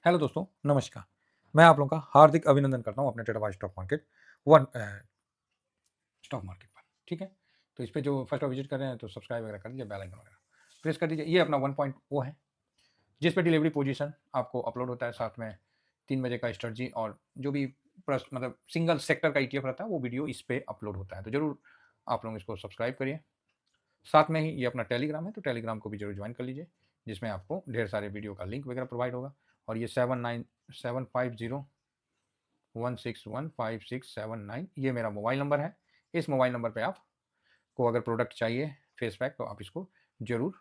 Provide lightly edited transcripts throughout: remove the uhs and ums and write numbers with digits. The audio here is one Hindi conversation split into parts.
हेलो दोस्तों, नमस्कार। मैं आप लोगों का हार्दिक अभिनंदन करता हूँ अपने टेटावाई stock market one stock market पर, ठीक है? तो इस पे जो फर्स्ट बार विजिट कर रहे हैं तो सब्सक्राइब वगैरह कर दीजिए, बेल आइकन वगैरह प्रेस कर दीजिए। ये अपना 1 पॉइंट वो है, जिस पे डिलीवरी पोजीशन आपको अपलोड होता है, साथ में 3 बजे का स्ट्रेटजी और जो भी मतलब सिंगल सेक्टर का ईटीएफ रहता है, वो वीडियो इस पे अपलोड होता है। तो ज़रूर आप लोग इसको सब्सक्राइब करिए। साथ में ही ये अपना टेलीग्राम है, तो टेलीग्राम को भी ज़रूर ज्वाइन कर लीजिए, जिसमें आपको ढेर सारे वीडियो का लिंक वगैरह प्रोवाइड होगा। और ये 797501615679 ये मेरा मोबाइल नंबर है। इस मोबाइल नंबर पे आपको अगर प्रोडक्ट चाहिए फेस पैक, तो आप इसको ज़रूर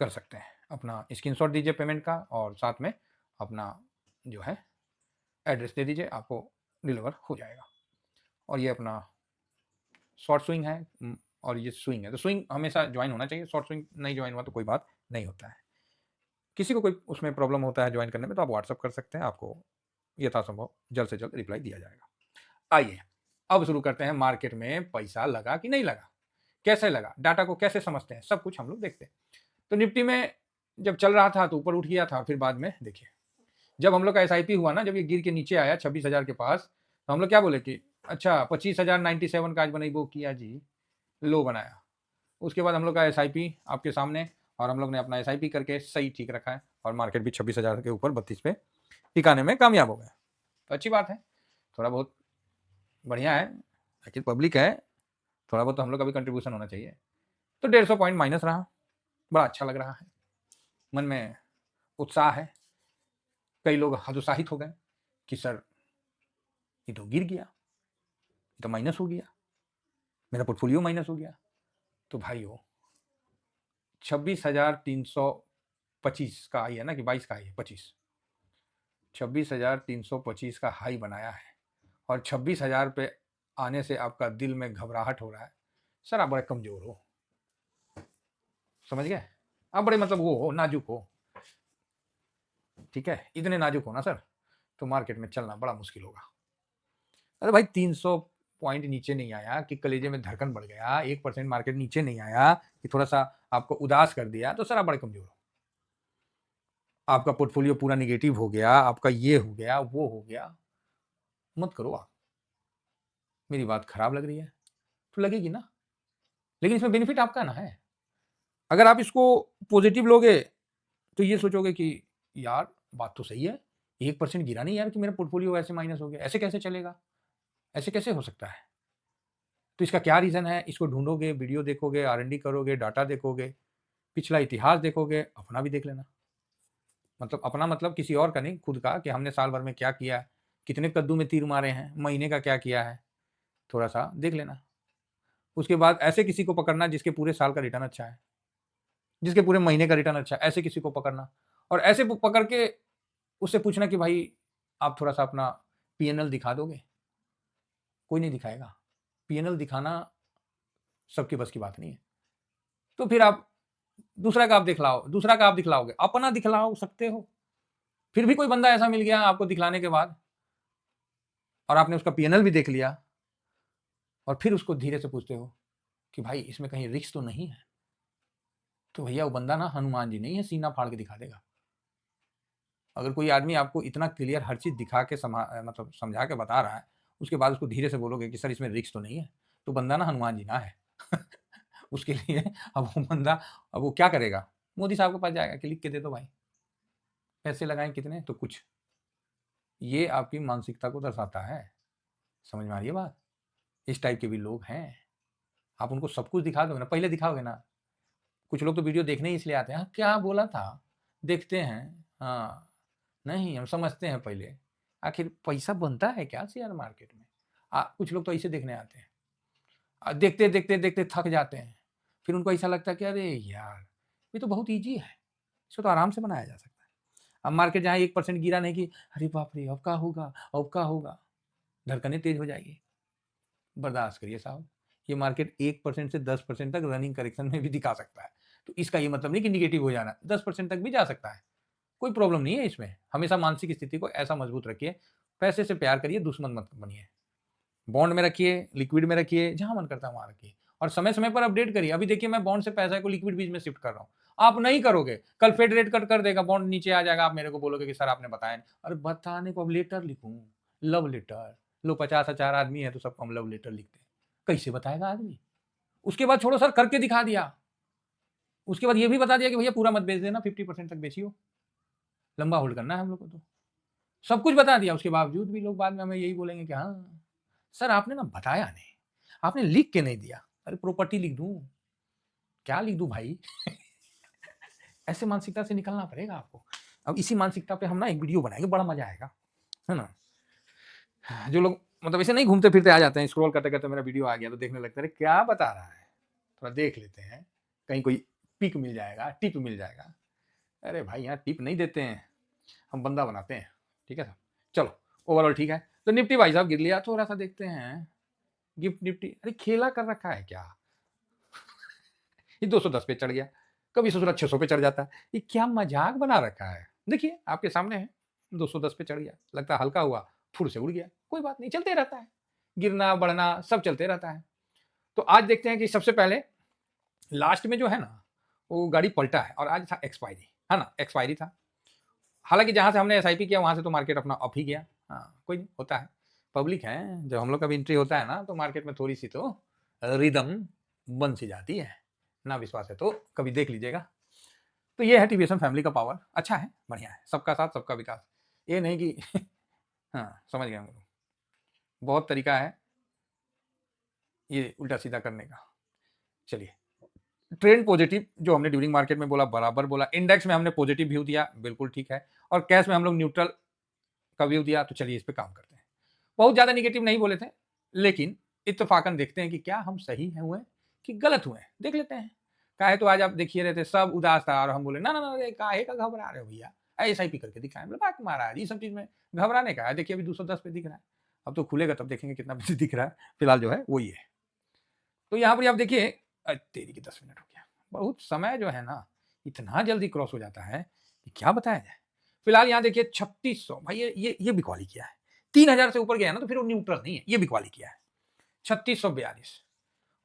कर सकते हैं। अपना स्क्रीनशॉट दीजिए पेमेंट का और साथ में अपना जो है एड्रेस दे दीजिए, आपको डिलीवर हो जाएगा। और ये अपना शॉर्ट स्विंग है और ये स्विंग है, तो स्विंग हमेशा ज्वाइन होना चाहिए। शॉर्ट स्विंग नहीं ज्वाइन हुआ तो कोई बात नहीं होता है। किसी को कोई उसमें प्रॉब्लम होता है ज्वाइन करने में, तो आप व्हाट्सअप कर सकते हैं, आपको यथासंभव जल्द से जल्द रिप्लाई दिया जाएगा। आइए अब शुरू करते हैं। मार्केट में पैसा लगा कि नहीं लगा, कैसे लगा, डाटा को कैसे समझते हैं, सब कुछ हम लोग देखते हैं। तो निफ्टी में जब चल रहा था तो ऊपर उठ गया था, फिर बाद में देखिए जब हम लोग का एसआईपी हुआ ना, जब ये गिर के नीचे आया 26,000 के पास, तो हम लोग क्या बोले कि अच्छा 25,097 का आज बनाई वो किया जी, लो बनाया। उसके बाद हम लोग का एसआईपी आपके सामने, और हम लोग ने अपना एसआईपी करके सही ठीक रखा है, और मार्केट भी 26,000 के ऊपर 32 पे टिकाने में कामयाब हो गया। तो अच्छी बात है, थोड़ा बहुत बढ़िया है, आखिर पब्लिक है, थोड़ा बहुत तो हम लोग का भी कंट्रीब्यूशन होना चाहिए। तो 150 पॉइंट माइनस रहा, बड़ा अच्छा लग रहा है, मन में उत्साह है। कई लोग हतोत्साहित हो गए कि सर ये तो गिर गया, ये तो माइनस हो गया, मेरा पोर्टफोलियो माइनस हो गया। तो भाइयों 26,325 का आई है ना, कि 22 का आई है, 25, 26,325 का हाई बनाया है, और 26,000 पे आने से आपका दिल में घबराहट हो रहा है। सर आप बड़े कमजोर हो, समझ गए? आप बड़े मतलब वो हो, नाजुक हो, ठीक है? इतने नाजुक हो ना सर, तो मार्केट में चलना बड़ा मुश्किल होगा। अरे भाई 300 पॉइंट नीचे नहीं आया कि कलेजे में धड़कन बढ़ गया, 1% मार्केट नीचे नहीं आया कि थोड़ा सा आपको उदास कर दिया, तो सर आप बड़े कमजोर हो। आपका पोर्टफोलियो पूरा निगेटिव हो गया, आपका ये हो गया, वो हो गया, मत करो आप। मेरी बात खराब लग रही है तो लगेगी ना, लेकिन इसमें बेनिफिट आपका ना है। अगर आप इसको पॉजिटिव लोगे तो ये सोचोगे कि यार बात तो सही है, 1% गिरा नहीं यार कि मेरा पोर्टफोलियो ऐसे माइनस हो गया, ऐसे कैसे चलेगा, ऐसे कैसे हो सकता है? तो इसका क्या रीज़न है, इसको ढूंढोगे, वीडियो देखोगे, आर&डी करोगे, डाटा देखोगे, पिछला इतिहास देखोगे, अपना भी देख लेना। मतलब अपना मतलब किसी और का नहीं, खुद का, कि हमने साल भर में क्या किया, कितने कद्दू में तीर मारे हैं, महीने का क्या किया है, थोड़ा सा देख लेना। उसके बाद ऐसे किसी को पकड़ना जिसके पूरे साल का रिटर्न अच्छा है, जिसके पूरे महीने का रिटर्न अच्छा है, ऐसे किसी को पकड़ना, और ऐसे पकड़ के उससे पूछना कि भाई आप थोड़ा सा अपना पीएनएल दिखा दोगे। कोई नहीं दिखाएगा, पीएनएल दिखाना सबकी बस की बात नहीं है। तो फिर आप दूसरा का आप दिखलाओ, दूसरा का आप दिखलाओगे, अपना दिखलाओ सकते हो। फिर भी कोई बंदा ऐसा मिल गया आपको दिखलाने के बाद, और आपने उसका पीएनएल भी देख लिया, और फिर उसको धीरे से पूछते हो कि भाई इसमें कहीं रिस्क तो नहीं है, तो भैया वो बंदा ना हनुमान जी नहीं है, सीना फाड़ के दिखा देगा। अगर कोई आदमी आपको इतना क्लियर हर चीज़ दिखा के मतलब समझा के बता रहा है, उसके बाद उसको धीरे से बोलोगे कि सर इसमें रिस्क तो नहीं है, तो बंदा ना हनुमान जी ना है। उसके लिए अब वो बंदा, अब वो क्या करेगा? मोदी साहब के पास जाएगा कि लिख के दे दो भाई, पैसे लगाएं कितने, तो कुछ। ये आपकी मानसिकता को दर्शाता है, समझ में आ रही है बात? इस टाइप के भी लोग हैं। आप उनको सब कुछ दिखा दोगे ना, पहले दिखाओगे ना। कुछ लोग तो वीडियो देखने ही इसलिए आते हैं, हाँ क्या बोला था, देखते हैं, हाँ नहीं हम समझते हैं पहले। आखिर पैसा बनता है क्या शेयर मार्केट में? कुछ लोग तो ऐसे देखने आते हैं, देखते देखते देखते थक जाते हैं, फिर उनको ऐसा लगता है कि अरे यार ये तो बहुत ईजी है, इसको तो आराम से बनाया जा सकता है। अब मार्केट जहाँ 1% गिरा नहीं कि अरे बाप रे अब क्या होगा, अब क्या होगा, धड़कनें तेज हो जाएगी। बर्दाश्त करिए साहब, ये मार्केट 1% से 10% तक रनिंग करेक्शन में भी दिखा सकता है। तो इसका ये मतलब नहीं कि निगेटिव हो जाना, 10% तक भी जा सकता है, कोई प्रॉब्लम नहीं है इसमें। हमेशा मानसिक स्थिति को ऐसा मजबूत रखिए, पैसे से प्यार करिए, दुश्मन मत बनिए। बॉन्ड में रखिए, लिक्विड में रखिए, जहां मन करता है वहां रखिए, और समय समय पर अपडेट करिए। अभी देखिए मैं बॉन्ड से पैसा को लिक्विड बीच में शिफ्ट कर रहा हूँ, आप नहीं करोगे, कल फेड रेट कट कर देगा, बॉन्ड नीचे आ जाएगा, आप मेरे को बोलोगे कि सर आपने बताया नहीं। अरे बताने को अब लेटर लिखूं, लव लेटर। लो 50,000 आदमी है तो सबको हम लव लेटर लिखते हैं, कैसे बताएगा आदमी? उसके बाद छोड़ो सर, करके दिखा दिया। उसके बाद ये भी बता दिया कि भैया पूरा मत बेच देना, 50% तक बेचियो, लंबा होल्ड करना है हम लोग को। तो सब कुछ बता दिया, उसके बावजूद भी लोग बाद में हमें यही बोलेंगे कि हाँ सर आपने ना बताया नहीं, आपने लिख के नहीं दिया। अरे प्रॉपर्टी लिख दूं, क्या लिख दूं भाई? ऐसे मानसिकता से निकलना पड़ेगा आपको। अब इसी मानसिकता पे हम ना एक वीडियो बनाएंगे, बड़ा मजा आएगा, है ना। जो लोग मतलब ऐसे नहीं घूमते फिरते आ जाते हैं, स्क्रॉल करते करते मेरा वीडियो आ गया तो देखने लगते हैं क्या बता रहा है, थोड़ा देख लेते हैं, कहीं कोई पिक मिल जाएगा, टिप मिल जाएगा। अरे भाई यहाँ टिप नहीं देते हैं, हम बंदा बनाते हैं। ठीक है, चलो ओवरऑल ठीक है। तो निफ्टी भाई साहब गिर लिया, थोड़ा सा देखते हैं गिफ्ट निफ्टी। अरे खेला कर रखा है क्या? ये 210 पे चढ़ गया, कभी ससुरा 600 पे चढ़ जाता है, ये क्या मजाक बना रखा है? देखिए आपके सामने है, 210 पे चढ़ गया, लगता है हल्का हुआ, फुर से उड़ गया, कोई बात नहीं, चलते रहता है, गिरना बढ़ना सब चलते रहता है। तो आज देखते हैं कि सबसे पहले लास्ट में जो है ना वो गाड़ी पलटा है, और आज था एक्सपायरी, है ना, एक्सपायरी था। हालांकि जहां से हमने एसआईपी किया वहां से तो मार्केट अपना अप ही गया। हाँ कोई नहीं, होता है, पब्लिक है, जब हम लोग का भी एंट्री होता है ना तो मार्केट में थोड़ी सी तो रिदम बन सी जाती है ना। विश्वास है तो कभी देख लीजिएगा। तो ये है टीवीएसएम फैमिली का पावर, अच्छा है, बढ़िया है, सबका साथ सबका विकास। ये नहीं कि हाँ समझ गए हम लोग, बहुत तरीका है ये उल्टा सीधा करने का। चलिए, ट्रेंड पॉजिटिव जो हमने ड्यूरिंग मार्केट में बोला बराबर बोला, इंडेक्स में हमने पॉजिटिव व्यू दिया, बिल्कुल ठीक है, और कैश में हम लोग न्यूट्रल का व्यू दिया। तो चलिए इस पे काम करते हैं। बहुत ज्यादा निगेटिव नहीं बोले थे, लेकिन इत्तेफाकन देखते हैं कि क्या हम सही हैं हुए कि गलत हुए, देख लेते हैं। काहे तो आज आप देखिए रहे थे सब उदास था, और हम बोले ना ना ना काहे का घबरा रहे हो भैया, एसआईपी करके दिखाएं। बोले बात महाराज ये सब चीज में घबराने का है, देखिए अभी 210 पे दिख रहा है, अब तो खुलेगा तब देखेंगे कितना पे दिख रहा है, फिलहाल जो है वही है। तो यहाँ पर आप देखिए, तेरी की 10 मिनट हो गया, बहुत समय जो है ना इतना जल्दी क्रॉस हो जाता है कि क्या बताया जाए। फिलहाल यहाँ देखिए 3600, भाई ये बिकवाली किया है, 3000 से ऊपर गया ना तो फिर वो न्यूट्रल नहीं है, ये बिकवाली किया है 3642,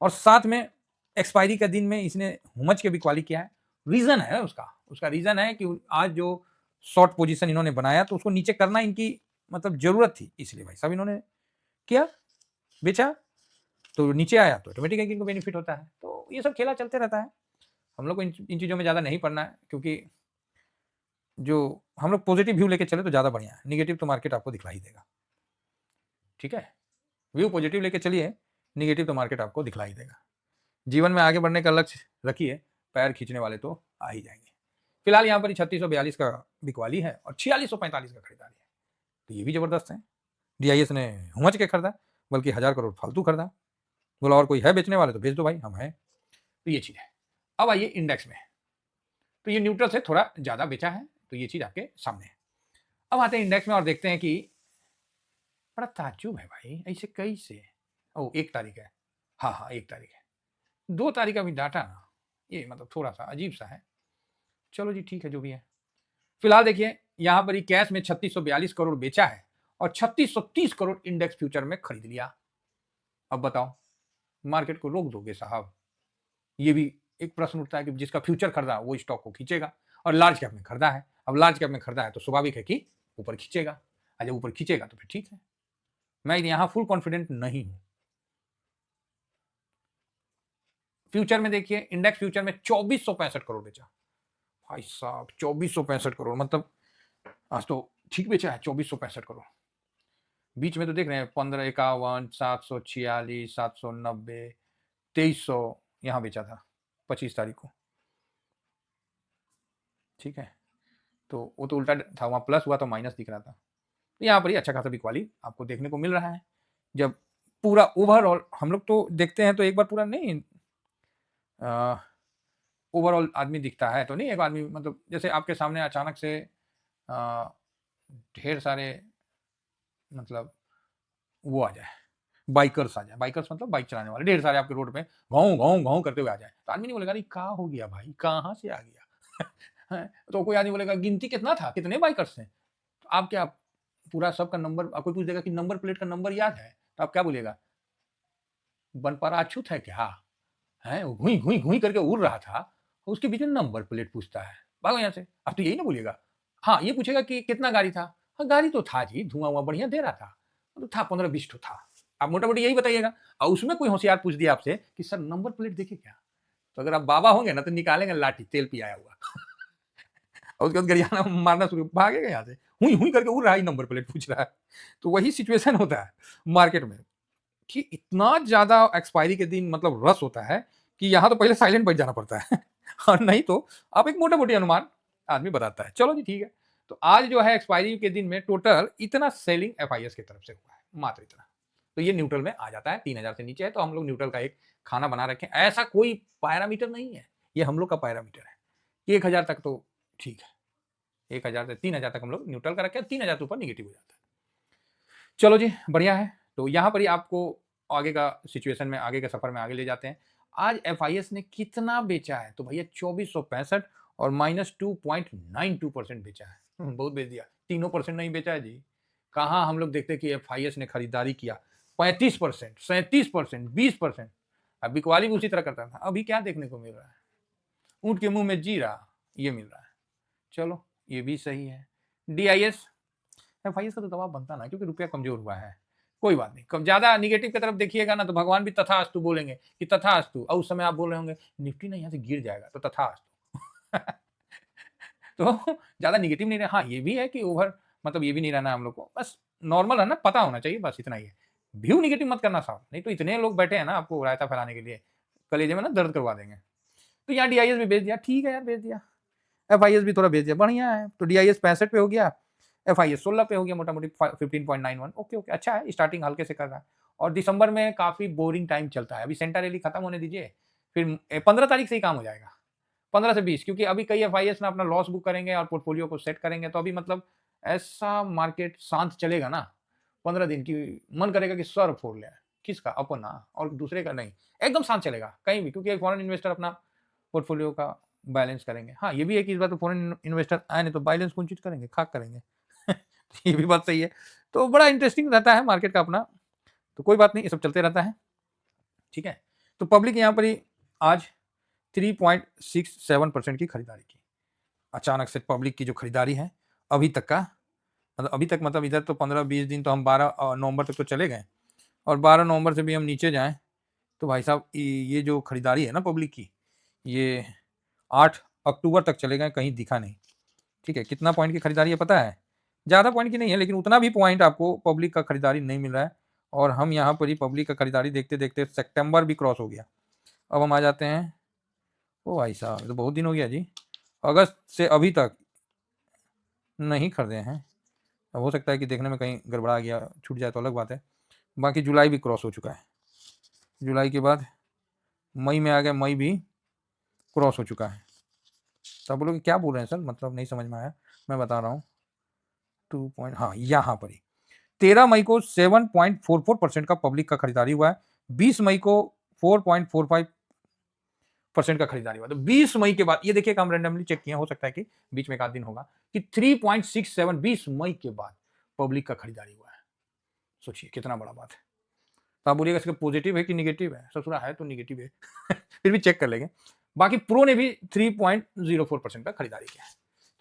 और साथ में एक्सपायरी का दिन में इसने हुमच के बिकवाली किया है। रीजन है उसका रीजन है कि आज जो शॉर्ट पोजीशन इन्होंने बनाया तो उसको नीचे करना इनकी मतलब जरूरत थी, इसलिए भाई साहब इन्होंने किया, बेचा, तो नीचे आया तो ऑटोमेटिक इनको बेनिफिट होता है। तो ये सब खेला चलते रहता है, हम लोग को इन चीज़ों में ज़्यादा नहीं पढ़ना है, क्योंकि जो हम लोग पॉजिटिव व्यू लेके चले तो ज़्यादा बढ़िया है, निगेटिव तो मार्केट आपको दिखला ही देगा। ठीक है, व्यू पॉजिटिव लेके चलिए, निगेटिव तो मार्केट आपको दिखला ही देगा। जीवन में आगे बढ़ने का लक्ष्य रखिए, पैर खींचने वाले तो आ ही जाएंगे। फिलहाल यहाँ पर 3642 का बिकवाली है और 4645 का खरीदारी है, तो ये भी जबरदस्त है। डीआईएस ने हुमच के खरीदा, बल्कि 1000 करोड़ फालतू खरीदा, बोला और कोई है बेचने वाले तो बेच दो भाई, हम हैं। तो ये चीज़ है। अब आइए इंडेक्स में, तो ये न्यूट्रल से थोड़ा ज़्यादा बेचा है, तो ये चीज़ आपके सामने है। अब आते हैं इंडेक्स में और देखते हैं कि बड़ा ताज्जुब है भाई, ऐसे कैसे? ओ 1 तारीख है, हाँ 1 तारीख है, 2 तारीख का भी डाटा ना, ये मतलब थोड़ा सा अजीब सा है। चलो जी ठीक है जो भी है। फिलहाल देखिए यहाँ पर ही कैश में 3642 करोड़ बेचा है और 3630 करोड़ इंडेक्स फ्यूचर में खरीद लिया। अब बताओ मार्केट को रोक दोगे साहब? ये भी एक प्रश्न उठता है कि जिसका फ्यूचर खरीदा वो स्टॉक को खींचेगा, और लार्ज कैप में खरीदा है, अब लार्ज कैप में खरीदा है तो स्वाभाविक है कि ऊपर खींचेगा, और जब ऊपर खींचेगा तो फिर ठीक है। मैं यहां फुल कॉन्फिडेंट नहीं हूं। फ्यूचर में देखिए, इंडेक्स फ्यूचर में 2465 करोड़ बेचा, भाई साहब 2465 करोड़, मतलब आज तो ठीक बेचा है 2465 करोड़। बीच में तो देख रहे हैं 1551, 746, 790, 2300 यहां बेचा था 25 तारीख को। ठीक है, तो वो तो उल्टा था, वहां प्लस हुआ तो माइनस दिख रहा था। तो यहाँ पर ही अच्छा खासा बिकवाली आपको देखने को मिल रहा है। जब पूरा ओवरऑल हम लोग तो देखते हैं तो एक बार पूरा नहीं, ओवरऑल आदमी दिखता है तो नहीं, एक आदमी मतलब जैसे आपके सामने अचानक से ढेर सारे मतलब वो आ जाए, बाइकर्स आ जाए, बाइकर्स मतलब बाइक चलाने वाले ढेर सारे आपके रोड पे घाव घाव घाव करते हुए आ जाए, तो आदमी नहीं बोलेगा नहीं कहाँ हो गया भाई, कहाँ से आ गया तो कोई आदमी बोलेगा गिनती कितना था, कितने बाइकर्स हैं, तो आप क्या पूरा सबका नंबर आपको पूछ देगा कि नंबर प्लेट का नंबर याद है, तो आप क्या बोलिएगा, बन पर अछूत है क्या है, घुई घुई घुई करके उड़ रहा था, उसके बीच में नंबर प्लेट पूछता है, भागो यहाँ से। अब तो यही ना बोलिएगा, हाँ ये पूछेगा कि कितना गाड़ी था, हाँ गाड़ी तो था जी, धुआं हुआ बढ़िया दे रहा था, तो था 15-20 तो था। आप मोटा मोटी यही बताइएगा। और उसमें कोई होशियार पूछ दिया आपसे कि सर नंबर प्लेट देखिए क्या, तो अगर आप बाबा होंगे ना तो निकालेंगे लाठी तेल पियाया हुआ और उसके बाद गरियाना मारना शुरू, भागेगा यहाँ से, हुई हुई करके उड़ रहा है, नंबर प्लेट पूछ रहा है। तो वही सिचुएशन होता है मार्केट में कि इतना ज्यादा एक्सपायरी के दिन मतलब रस होता है कि यहाँ तो पहले साइलेंट बैठ जाना पड़ता है और नहीं तो आप एक मोटा मोटी अनुमान आदमी बताता है। चलो जी ठीक है। तो आज जो है एक्सपायरी के दिन में टोटल इतना सेलिंग एफआईएस की तरफ से हुआ है, मात्र इतना। तो ये न्यूट्रल में आ जाता है, 3000 से नीचे है तो हम लोग न्यूट्रल का एक खाना बना रखें। ऐसा कोई पैरामीटर नहीं है, ये हम लोग का पैरामीटर है। 1000 तक तो ठीक है, 1000 से 3000 तक हम लोग न्यूट्रल का रखें, 3000 के ऊपर निगेटिव हो जाता है। चलो जी बढ़िया है। तो यहाँ पर ही आपको आगे का सिचुएशन में, आगे के सफर में आगे ले जाते हैं। आज एफआईएस ने कितना बेचा है, तो भैया 2465 और -2.92% बेचा है। बहुत बेच दिया, 3% नहीं बेचा है जी। कहाँ हम लोग देखते कि एफआईएस ने खरीदारी किया 35%, 37%, 20%। अब बिकवाली भी उसी तरह करता था। अभी क्या देखने को मिल रहा है, ऊंट के मुंह में जीरा, ये मिल रहा है। चलो ये भी सही है। डीआईएस, एफआईएस का तो दबाव बनता ना, क्योंकि रुपया कमजोर हुआ है। कोई बात नहीं, कम ज्यादा निगेटिव की तरफ देखिएगा ना तो भगवान भी तथास्तु बोलेंगे कि तथास्तु, और उस समय आप बोल रहे होंगे निफ्टी ना यहाँ से गिर जाएगा तो तथास्तु तो ज्यादा निगेटिव नहीं रहे। हाँ ये भी है कि ओवर मतलब ये भी नहीं रहना है हम लोग को, बस नॉर्मल रहना पता होना चाहिए, बस इतना ही है। व्यू निगेटिव मत करना साहब, नहीं तो इतने लोग बैठे हैं ना आपको रायता फैलाने के लिए, कलेजे में ना दर्द करवा देंगे। तो यहाँ डीआईएस भी भेज दिया, ठीक है यार भेज दिया। एफआईएस भी थोड़ा भेज दिया, बढ़िया है। तो डीआईएस 65 पे हो गया, एफआईएस 16 पे हो गया, मोटा मोटी 15.91। ओके ओके, अच्छा है, स्टार्टिंग हल्के से कर रहा है। और दिसंबर में काफी बोरिंग टाइम चलता है, अभी सेंटर रैली खत्म होने दीजिए, फिर 15 तारीख से ही काम हो जाएगा, 15 से 20, क्योंकि अभी कई एफआईएस ना अपना लॉस बुक करेंगे और पोर्टफोलियो को सेट करेंगे। तो अभी मतलब ऐसा मार्केट शांत चलेगा ना 15 दिन की, मन करेगा कि सर फोड़ ले, किसका, अपना और दूसरे का नहीं, एकदम शांत चलेगा कहीं भी, क्योंकि फॉरेन इन्वेस्टर अपना पोर्टफोलियो का बैलेंस करेंगे। हाँ ये भी है कि इस बार तो फॉरेन इन्वेस्टर आए नहीं तो बैलेंस कौन चीज करेंगे, खाक करेंगे ये भी बात सही है। तो बड़ा इंटरेस्टिंग रहता है मार्केट का अपना। तो कोई बात नहीं, ये सब चलते रहता है, ठीक है। तो पब्लिक यहाँ पर ही आज 3.67% की खरीदारी की। अचानक से पब्लिक की जो खरीदारी है अभी तक का, मतलब अभी तक मतलब इधर तो 15-20 दिन तो हम 12 नवंबर तक तो चले गए, और 12 नवंबर से भी हम नीचे जाएं तो भाई साहब ये जो खरीदारी है ना पब्लिक की, ये 8 अक्टूबर तक चले गए, कहीं दिखा नहीं। ठीक है, कितना पॉइंट की खरीदारी है पता है, ज़्यादा पॉइंट की नहीं है, लेकिन उतना भी पॉइंट आपको पब्लिक का खरीदारी नहीं मिल रहा है। और हम यहाँ पर ही पब्लिक का खरीदारी देखते देखते सितंबर भी क्रॉस हो गया। अब हम आ जाते हैं, ओ भाई साहब तो बहुत दिन हो गया जी, अगस्त से अभी तक नहीं खरीदे हैं। अब हो सकता है कि देखने में कहीं गड़बड़ा गया, छूट जाए तो अलग बात है। बाकी जुलाई भी क्रॉस हो चुका है, जुलाई के बाद मई में आ गया, मई भी क्रॉस हो चुका है। तो आप बोलोगे क्या बोल रहे हैं सर, मतलब नहीं समझ में आया, मैं बता रहा हूँ। 2 पॉइंट, हाँ यहाँ पर ही 13 मई को 7.44% का पब्लिक का खरीदारी हुआ है, 20 मई को 4.45% का खरीदारी हुआ। तो 20 मई के बाद ये देखिए, हम रैंडमली चेक किए, हो सकता है कि बीच में एक आध दिन होगा कि 3.67 20 मई के बाद पब्लिक का खरीदारी हुआ है। सोचिए कितना बड़ा बात है। तो आप बोलिएगा इसका पॉजिटिव है कि निगेटिव है, ससुरा है तो निगेटिव है फिर भी चेक कर लेंगे। बाकी प्रो ने भी 3.04% का खरीदारी किया है।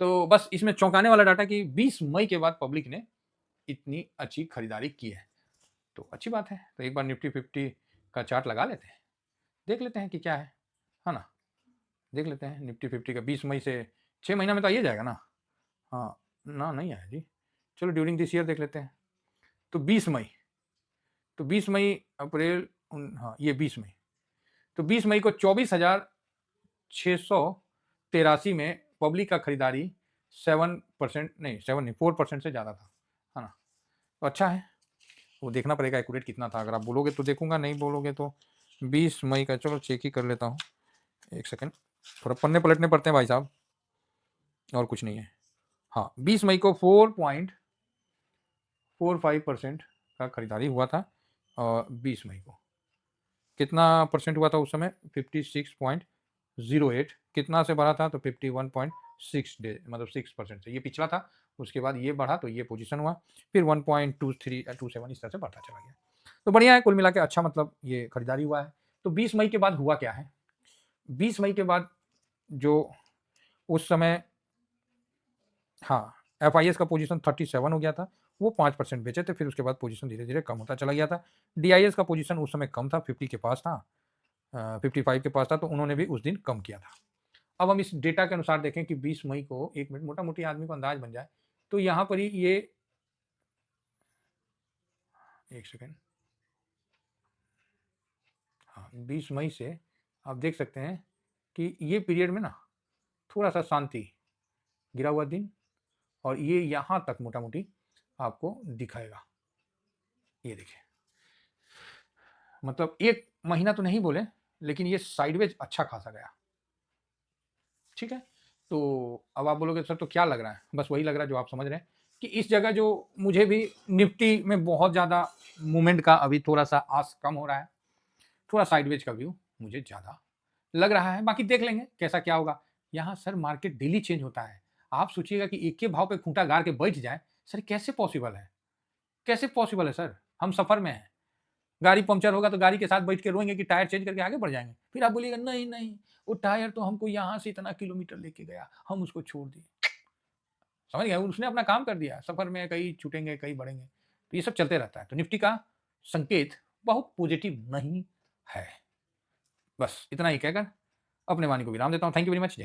तो बस इसमें चौंकाने वाला डाटा कि 20 मई के बाद पब्लिक ने इतनी अच्छी खरीदारी की है, तो अच्छी बात है। तो एक बार निफ्टी 50 का चार्ट लगा लेते हैं, देख लेते हैं कि क्या है ना, देख लेते हैं निफ्टी 50 का 20 मई से 6 महीना में तो आइए जाएगा ना। हाँ ना, नहीं आया जी, चलो ड्यूरिंग दिस ईयर देख लेते हैं। तो 20 मई, तो 20 मई अप्रैल, हाँ ये 20 मई, तो 20 मई को 24,683 में पब्लिक का खरीदारी 7% नहीं, 7 नहीं 4% से ज़्यादा था, है ना। तो अच्छा है, वो देखना पड़ेगा एक्यूरेट कितना था, अगर आप बोलोगे तो देखूंगा, नहीं बोलोगे तो 20 मई का चलो चेक ही कर लेता हूँ, एक सेकंड, थोड़ा पन्ने पलटने पड़ते हैं भाई साहब, और कुछ नहीं है। हाँ 20 मई को 4.45% का खरीदारी हुआ था, और 20 मई को कितना परसेंट हुआ था उस समय, 56.08, कितना से बढ़ा था तो 51.6 डे, मतलब 6% से, ये पिछला था, उसके बाद ये बढ़ा तो ये पोजीशन हुआ, फिर 1.23 या 27 इस तरह से बढ़ता चला गया। तो बढ़िया है, कुल मिला के अच्छा, मतलब ये खरीदारी हुआ है। तो 20 मई के बाद हुआ क्या है, 20 मई के बाद जो उस समय, हाँ, एफआईएस का पोजीशन 37 हो गया था, वो 5% बेचे थे, फिर उसके बाद पोजीशन धीरे धीरे कम होता चला गया था। डीआईएस का पोजीशन उस समय कम था, 50 के पास था, 55 के पास था, तो उन्होंने भी उस दिन कम किया था। अब हम इस डेटा के अनुसार देखें कि 20 मई को, एक मिनट, मोटा मोटी आदमी को अंदाज बन जाए, तो यहाँ पर ही ये, एक सेकेंड, हाँ, 20 मई से आप देख सकते हैं कि ये पीरियड में ना थोड़ा सा शांति, गिरा हुआ दिन, और ये यहाँ तक मोटा मोटी आपको दिखाएगा। ये देखिए, मतलब एक महीना तो नहीं बोले, लेकिन ये साइडवेज अच्छा खासा गया। ठीक है, तो अब आप बोलोगे सर तो क्या लग रहा है, बस वही लग रहा है जो आप समझ रहे हैं कि इस जगह जो मुझे भी निफ्टी में बहुत ज़्यादा मूवमेंट का अभी थोड़ा सा आस कम हो रहा है, थोड़ा साइडवेज का व्यू मुझे ज़्यादा लग रहा है। बाकी देख लेंगे कैसा क्या होगा। यहाँ सर मार्केट डेली चेंज होता है, आप सोचिएगा कि एक के भाव पे खूंटा गाड़ के बैठ जाए, सर कैसे पॉसिबल है, कैसे पॉसिबल है सर। हम सफ़र में हैं, गाड़ी पंक्चर होगा तो गाड़ी के साथ बैठ के रोएंगे कि टायर चेंज करके आगे बढ़ जाएंगे, फिर आप बोलिएगा नहीं नहीं, वो टायर तो हमको यहाँ से इतना किलोमीटर लेके गया, हम उसको छोड़ दिए। समझ गए, उसने अपना काम कर दिया, सफर में कहीं छूटेंगे कहीं बढ़ेंगे, तो ये सब चलते रहता है। तो निफ्टी का संकेत बहुत पॉजिटिव नहीं है। बस इतना ही कहकर अपने वाणी को विराम देता हूँ। Thank you very much.